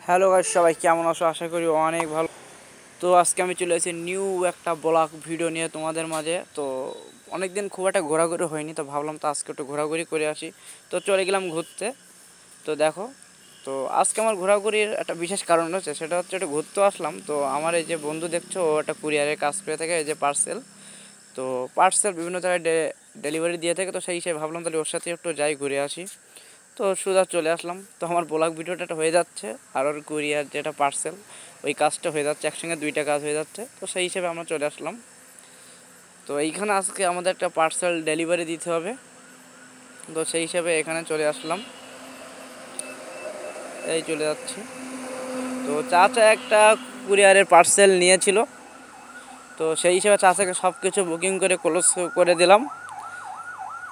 Hello guys, সবাই কেমন আছো? আশা করি অনেক ভালো। তো আজকে আমি চলে এসেছি নিউ একটা ব্লগ ভিডিও নিয়ে তোমাদের মাঝে। তো অনেকদিন খুব একটা ঘোরাঘুরি হয়নি, তো ভাবলাম তো আজকে একটু ঘোরাঘুরি করে আসি। তো চলে গেলাম ঘুরতে। তো দেখো, তো আজকে আমার ঘোরাঘুরির একটা বিশেষ কারণ হচ্ছে, সেটা হচ্ছে একটু ঘুরতে আসলাম। তো আমার এই যে বন্ধু দেখছো, ও একটা কুরিয়ারের কাজ করে থাকে, এই যে পার্সেল। তো পার্সেল বিভিন্ন জায়গায় ডেলিভারি দিয়ে থাকে। তো সেই হিসেবে ভাবলাম তাহলে ওর সাথে একটু যাই, ঘুরে আসি। তো সোজা চলে আসলাম। তো আমার ব্লগ ভিডিওটা হয়ে যাচ্ছে, আর ওর কুরিয়ার যেটা পার্সেল, ওই কাজটা হয়ে যাচ্ছে, একসঙ্গে দুইটা কাজ হয়ে যাচ্ছে। তো সেই হিসেবে আমরা চলে আসলাম। তো এইখানে আজকে আমাদের একটা পার্সেল ডেলিভারি দিতে হবে, তো সেই হিসেবে এখানে চলে আসলাম। এই চলে যাচ্ছি। তো চাচা একটা কুরিয়ারের পার্সেল নিয়েছিল, তো সেই হিসেবে চাচাকে সব কিছু বুকিং করে ক্লোজ করে দিলাম।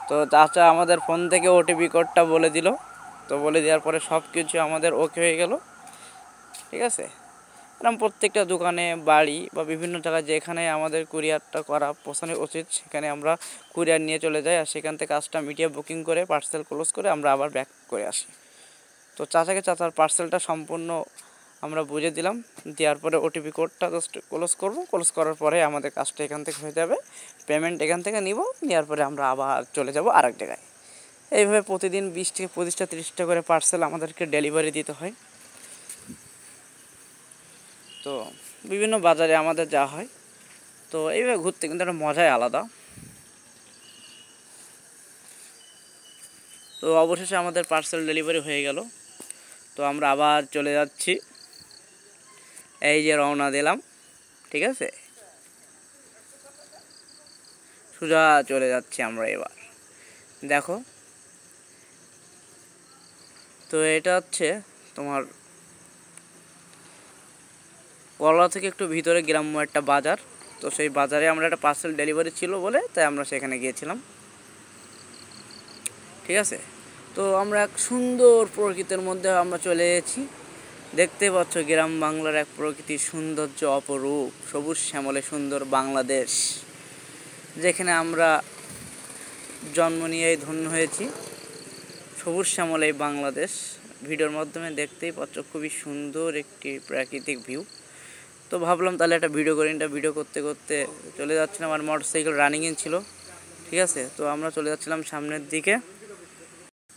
তো চাচা আমাদের ফোন থেকে ওটিপি কোডটা বলে দিল। তো বলে দেওয়ার পরে সব কিছু আমাদের ওকে হয়ে গেল। ঠিক আছে, এরকম প্রত্যেকটা দোকানে, বাড়ি বা বিভিন্ন জায়গায় যেখানে আমাদের কুরিয়ারটা করা পৌঁছানো উচিত, সেখানে আমরা কুরিয়ার নিয়ে চলে যাই, আর সেখান থেকে কাজটা মিটিয়ে বুকিং করে পার্সেল ক্লোজ করে আমরা আবার ব্যাক করে আসি। তো চাচার পার্সেলটা সম্পূর্ণ আমরা বুঝে দিলাম। দেওয়ার পরে ওটিপি কোডটা জাস্ট ক্লোজ করবো, ক্লোজ করার পরে আমাদের কাজটা এখান থেকে হয়ে যাবে। পেমেন্ট এখান থেকে নিব, নেওয়ার পরে আমরা আবার চলে যাব আরেক জায়গায়। এইভাবে প্রতিদিন 20 থেকে 25টা 30টা করে পার্সেল আমাদেরকে ডেলিভারি দিতে হয়। তো বিভিন্ন বাজারে আমাদের যাওয়া হয়। তো এইভাবে ঘুরতে কিন্তু একটা মজাই আলাদা। তো অবশেষে আমাদের পার্সেল ডেলিভারি হয়ে গেল। তো আমরা আবার চলে যাচ্ছি, এই যে রওনা দিলাম। ঠিক আছে, সোজা চলে যাচ্ছি আমরা এবার। দেখো, তো এটা হচ্ছে তোমার কলা থেকে একটু ভিতরে গ্রাম্য একটা বাজার। তো সেই বাজারে আমরা একটা পার্সেল ডেলিভারি ছিল বলে, তাই আমরা সেখানে গিয়েছিলাম। ঠিক আছে, তো আমরা এক সুন্দর প্রকৃতির মধ্যে আমরা চলে এসেছি। দেখতে পাচ্ছ গ্রাম বাংলার এক প্রকৃতির সৌন্দর্য অপরূপ, সবুজ শ্যামলে সুন্দর বাংলাদেশ, যেখানে আমরা জন্ম নিয়েই ধন্য হয়েছি। সবুজ শ্যামলে এই বাংলাদেশ ভিডিওর মাধ্যমে দেখতেই পাচ্ছ, খুবই সুন্দর একটি প্রাকৃতিক ভিউ। তো ভাবলাম তাহলে একটা ভিডিও করি। এটা ভিডিও করতে করতে চলে যাচ্ছিলাম, আর মোটরসাইকেল রানিংয়ে ছিল। ঠিক আছে, তো আমরা চলে যাচ্ছিলাম সামনের দিকে।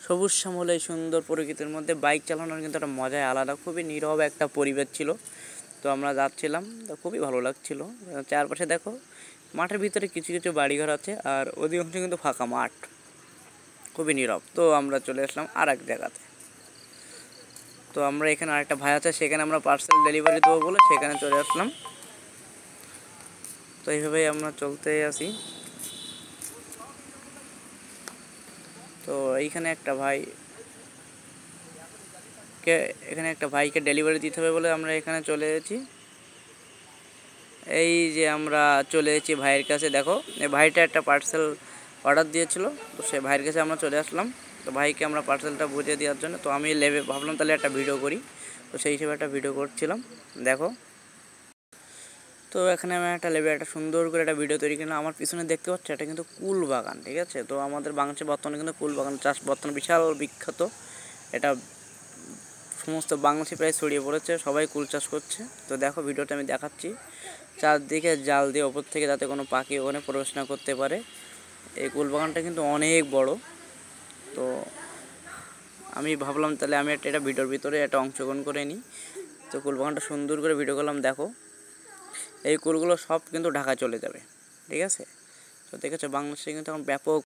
সবুজ শ্যামল এই সুন্দর প্রকৃতির মধ্যে বাইক চালানোর কিন্তু একটা মজাই আলাদা, খুবই নীরব একটা পরিবেশ ছিল। তো আমরা যাচ্ছিলাম, তো খুবই ভালো লাগছিল। চারপাশে দেখো, মাঠের ভিতরে কিছু কিছু বাড়িঘর আছে, আর অধিকাংশ কিন্তু ফাঁকা মাঠ, খুবই নীরব। তো আমরা চলে আসলাম আর এক জায়গাতে। তো আমরা এখানে আরেকটা ভাই আছে, সেখানে আমরা পার্সেল ডেলিভারি দেবো বলে সেখানে চলে আসলাম। তো এইভাবেই আমরা চলতে আসি। তো এইখানে একটা ভাইকে ডেলিভারি দিতে হবে বলে আমরা এখানে চলে এসেছি। এই যে আমরা চলে এসেছি ভাইয়ের কাছে। দেখো, এই ভাইটা একটা পার্সেল অর্ডার দিয়েছিল, তো সে ভাইয়ের কাছে আমরা চলে আসলাম। তো ভাইকে আমরা পার্সেলটা বুঝিয়ে দেওয়ার জন্য, তো আমি ভাবলাম তাহলে একটা ভিডিও করি। তো সেই হিসেবে একটা ভিডিও করছিলাম। দেখো, তো এখানে আমি একটা সুন্দর করে একটা ভিডিও তৈরি করলাম। আমার পিছনে দেখতে পাচ্ছি, এটা কিন্তু কুল বাগান। ঠিক আছে, তো আমাদের বাংলাদেশে বর্তমানে কিন্তু কুল বাগান চাষ বর্তমানে বিশাল বিখ্যাত। এটা সমস্ত বাংলাদেশে প্রায় ছড়িয়ে পড়েছে, সবাই কুল চাষ করছে। তো দেখো, ভিডিওটা আমি দেখাচ্ছি। চারদিকে জাল দিয়ে ওপর থেকে, যাতে কোনো পাখি ওখানে প্রবেশ না করতে পারে। এই কুল বাগানটা কিন্তু অনেক বড়। তো আমি ভাবলাম তাহলে আমি এটা ভিডিওর ভিতরে একটা অংশগ্রহণ করে নিই। তো কুল বাগানটা সুন্দর করে ভিডিও করলাম। দেখো, এই কুলগুলো সব কিন্তু ঢাকা চলে যাবে। ঠিক আছে, তো দেখেছো বাংলাদেশে কিন্তু এখন ব্যাপক